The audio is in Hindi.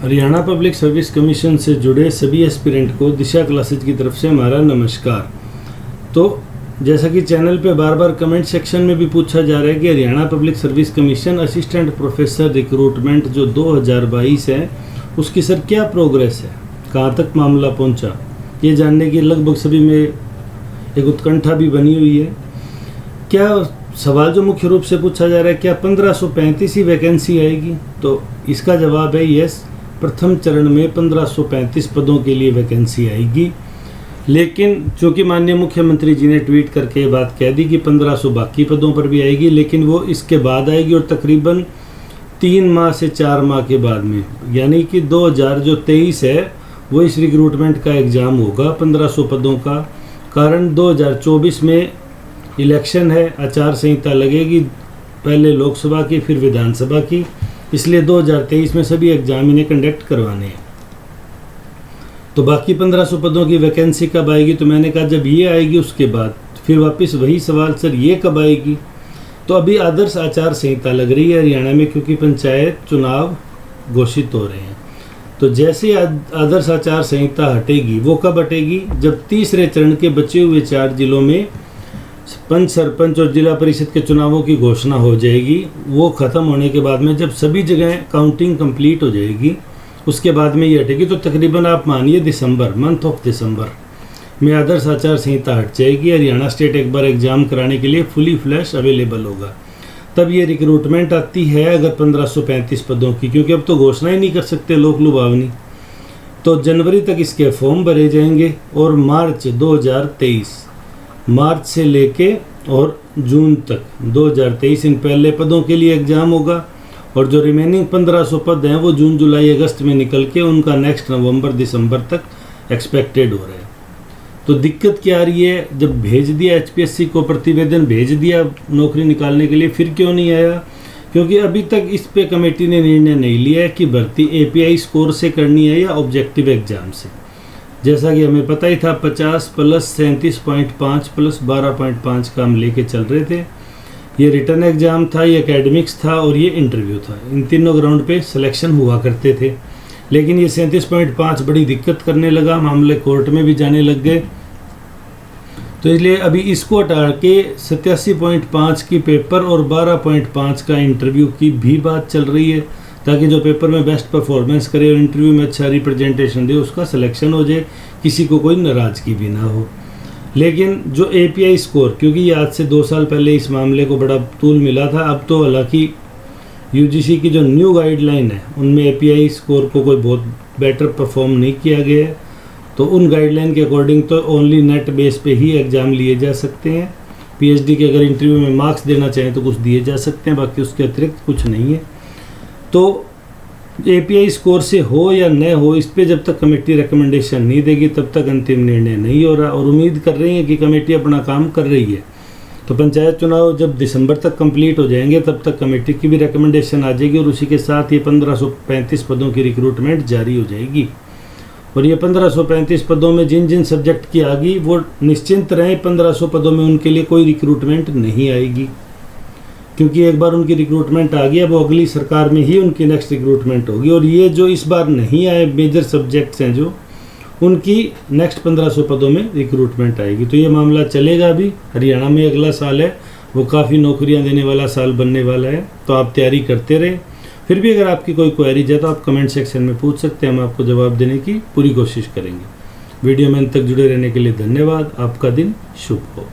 हरियाणा पब्लिक सर्विस कमीशन से जुड़े सभी एस्पिरेंट को दिशा क्लासेज की तरफ से हमारा नमस्कार। तो जैसा कि चैनल पे बार बार कमेंट सेक्शन में भी पूछा जा रहा है कि Haryana public service commission assistant professor recruitment जो 2022 है उसकी सर क्या प्रोग्रेस है, कहाँ तक मामला पहुँचा, ये जानने की लगभग सभी में एक उत्कंठा भी बनी हुई है। क्या सवाल जो मुख्य रूप से पूछा जा रहा है, क्या 1535 ही वैकेंसी आएगी? तो इसका जवाब है यस, प्रथम चरण में 1535 पदों के लिए वैकेंसी आएगी। लेकिन चूँकि माननीय मुख्यमंत्री जी ने ट्वीट करके ये बात कह दी कि 1500 बाकी पदों पर भी आएगी, लेकिन वो इसके बाद आएगी और तकरीबन 3 माह से 4 माह के बाद में, यानी कि 2023 है वो इस रिक्रूटमेंट का एग्ज़ाम होगा 1500 पदों का। कारण 2024 में इलेक्शन है, आचार संहिता लगेगी, पहले लोकसभा की फिर विधानसभा की, इसलिए 2023 में सभी एग्जाम इन्हें कंडक्ट करवाने हैं। तो बाकी 1500 पदों की वैकेंसी कब आएगी? तो मैंने कहा जब ये आएगी उसके बाद। फिर वापस वही सवाल, सर ये कब आएगी? तो अभी आदर्श आचार संहिता लग रही है हरियाणा में, क्योंकि पंचायत चुनाव घोषित हो रहे हैं। तो जैसे आदर्श आचार संहिता हटेगी, वो कब हटेगी? जब तीसरे चरण के बचे हुए 4 जिलों में पंच, सरपंच और जिला परिषद के चुनावों की घोषणा हो जाएगी। वो ख़त्म होने के बाद में जब सभी जगह काउंटिंग कंप्लीट हो जाएगी, उसके बाद में ये हटेगी। तो तकरीबन आप मानिए दिसंबर, मंथ ऑफ दिसंबर में आदर्श आचार संहिता हट जाएगी। हरियाणा स्टेट एक बार एग्ज़ाम कराने के लिए फुली फ्लैश अवेलेबल होगा। तब ये रिक्रूटमेंट आती है अगर 1535 पदों की, क्योंकि अब तो घोषणा ही नहीं कर सकते लोक लुभावनी। तो जनवरी तक इसके फॉर्म भरे जाएंगे और मार्च 2023, मार्च से लेके और जून तक 2023 इन पहले पदों के लिए एग्ज़ाम होगा। और जो रिमेनिंग 1500 पद हैं वो जून, जुलाई, अगस्त में निकल के उनका नेक्स्ट नवंबर, दिसंबर तक एक्सपेक्टेड हो रहा है। तो दिक्कत क्या आ रही है? जब भेज दिया HPSC को, प्रतिवेदन भेज दिया नौकरी निकालने के लिए, फिर क्यों नहीं आया? क्योंकि अभी तक इस पे कमेटी ने निर्णय नहीं लिया है कि भर्ती API स्कोर से करनी है या ऑब्जेक्टिव एग्ज़ाम से। जैसा कि हमें पता ही था 50 प्लस 37.5 प्लस 12.5 का हम लेके चल रहे थे। ये रिटर्न एग्ज़ाम था, ये एकेडमिक्स था और ये इंटरव्यू था। इन तीनों ग्राउंड पे सिलेक्शन हुआ करते थे। लेकिन ये 37.5 बड़ी दिक्कत करने लगा, मामले कोर्ट में भी जाने लग गए। तो इसलिए अभी इसको हटा के 87.5 की पेपर और 12.5 का इंटरव्यू की भी बात चल रही है, ताकि जो पेपर में बेस्ट परफॉर्मेंस करे और इंटरव्यू में अच्छा रिप्रेजेंटेशन दे उसका सिलेक्शन हो जाए, किसी को कोई नाराज़गी भी ना हो। लेकिन जो API स्कोर, क्योंकि ये आज से 2 साल पहले इस मामले को बड़ा तूल मिला था, अब तो हालांकि UGC की जो न्यू गाइडलाइन है उनमें API स्कोर को कोई बहुत बेटर परफॉर्म नहीं किया गया है। तो उन गाइडलाइन के अकॉर्डिंग तो ओनली नेट बेस पे ही एग्ज़ाम लिए जा सकते हैं। PhD के अगर इंटरव्यू में मार्क्स देना चाहें तो कुछ दिए जा सकते हैं, बाकी उसके अतिरिक्त कुछ नहीं है। तो API स्कोर से हो या न हो, इस पे जब तक कमेटी रिकमेंडेशन नहीं देगी तब तक अंतिम निर्णय नहीं हो रहा। और उम्मीद कर रही है कि कमेटी अपना काम कर रही है। तो पंचायत चुनाव जब दिसंबर तक कंप्लीट हो जाएंगे तब तक कमेटी की भी रिकमेंडेशन आ जाएगी और उसी के साथ ये 1535 पदों की रिक्रूटमेंट जारी हो जाएगी। और ये 1535 पदों में जिन जिन सब्जेक्ट की आ गई वो निश्चिंत रहें, 1500 पदों में उनके लिए कोई रिक्रूटमेंट नहीं आएगी, क्योंकि एक बार उनकी रिक्रूटमेंट आ गई, अब वो अगली सरकार में ही उनकी नेक्स्ट रिक्रूटमेंट होगी। और ये जो इस बार नहीं आए मेजर सब्जेक्ट्स हैं जो, उनकी नेक्स्ट 1500 पदों में रिक्रूटमेंट आएगी। तो ये मामला चलेगा। अभी हरियाणा में अगला साल है वो काफ़ी नौकरियां देने वाला साल बनने वाला है, तो आप तैयारी करते रहें। फिर भी अगर आपकी कोई क्वेरीज है तो आप कमेंट सेक्शन में पूछ सकते हैं, हम आपको जवाब देने की पूरी कोशिश करेंगे। वीडियो में अंत तक जुड़े रहने के लिए धन्यवाद। आपका दिन शुभ हो।